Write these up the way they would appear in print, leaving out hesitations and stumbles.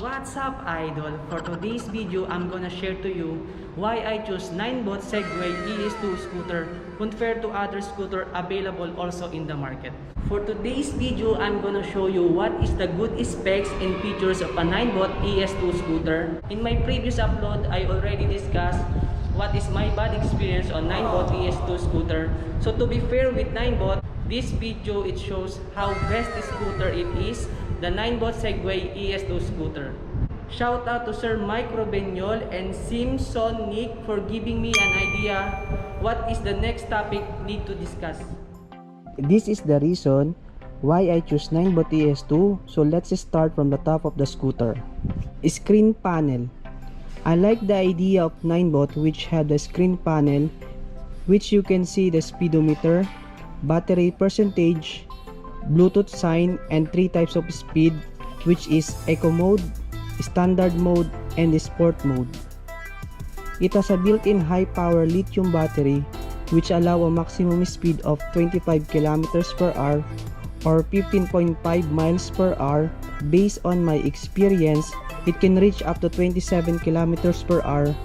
What's up, idol? For today's video, I'm gonna share to you why I choose NINEBOT Segway ES2 scooter compared to other scooter available also in the market. For today's video, I'm gonna show you what is the good specs and features of a NINEBOT ES2 scooter. In my previous upload, I already discussed what is my bad experience on NINEBOT ES2 scooter. So to be fair with NINEBOT, this video it shows how best scooter it is, the NINEBOT Segway ES2 scooter. Shout out to Sir Mike Robenyol and Simpson Nick for giving me an idea what is the next topic need to discuss. This is the reason why I choose NINEBOT ES2. So let's start from the top of the scooter. Screen panel. I like the idea of NINEBOT which have the screen panel which you can see the speedometer, battery percentage, Bluetooth sign, and 3 types of speed, which is Eco mode, standard mode, and sport mode. It has a built-in high-power lithium battery which allow a maximum speed of 25 km per hour or 15.5 miles per hour. Based on my experience, it can reach up to 27 km per hour.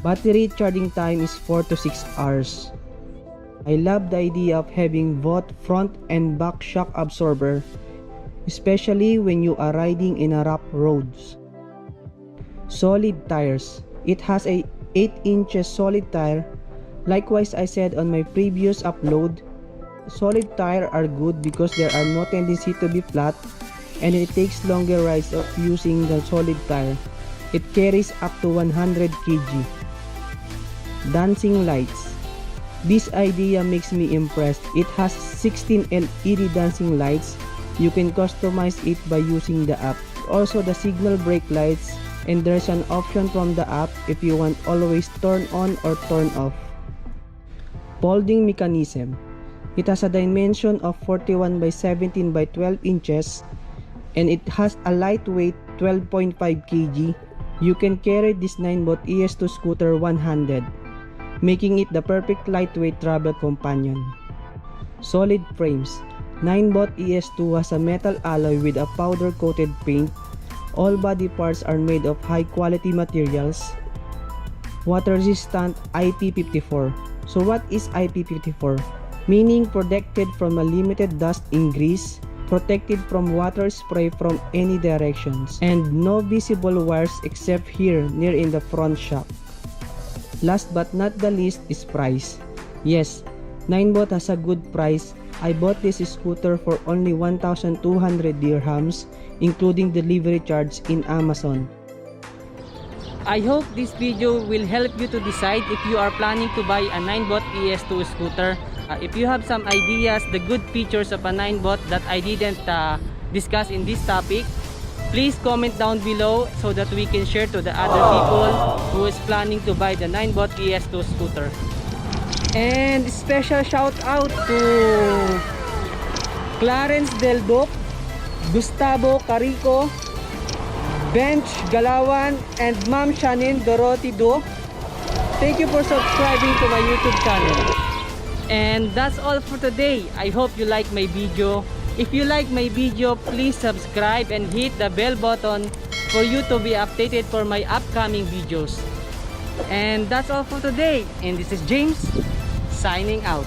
Battery charging time is 4 to 6 hours. I love the idea of having both front and back shock absorber, especially when you are riding in a rough roads. Solid tires. It has a 8 inches solid tire. Likewise, I said on my previous upload, solid tire are good because there are no tendency to be flat and it takes longer rides of using the solid tire. It carries up to 100 kg. Dancing lights. This idea makes me impressed. It has 16 LED dancing lights. You can customize it by using the app. Also the signal brake lights, and there's an option from the app if you want always turn on or turn off. Folding mechanism. It has a dimension of 41 by 17 by 12 inches and it has a lightweight 12.5 kg. You can carry this NINEBOT ES2 scooter one-handed, making it the perfect lightweight travel companion. Solid frames. NINEBOT ES2 has a metal alloy with a powder coated paint. All body parts are made of high quality materials. Water resistant IP54. So what is IP54? Meaning protected from a limited dust ingress, protected from water spray from any directions, and no visible wires except here near in the front shock. Last but not the least is price. Yes, NINEBOT has a good price. I bought this scooter for only 1,200 dirhams, including delivery charge in Amazon. I hope this video will help you to decide if you are planning to buy a NINEBOT ES2 scooter. If you have some ideas, the good features of a NINEBOT that I didn't discuss in this topic, please comment down below so that we can share to the other people who is planning to buy the NINEBOT ES2 scooter. And special shout out to Clarence Del Doc, Gustavo Carico, Bench Galawan, and Ma'am Shanine Dorothy Do. Thank you for subscribing to my YouTube channel. And that's all for today. I hope you like my video. If you like my video, please subscribe and hit the bell button for you to be updated for my upcoming videos. And that's all for today. And this is James signing out.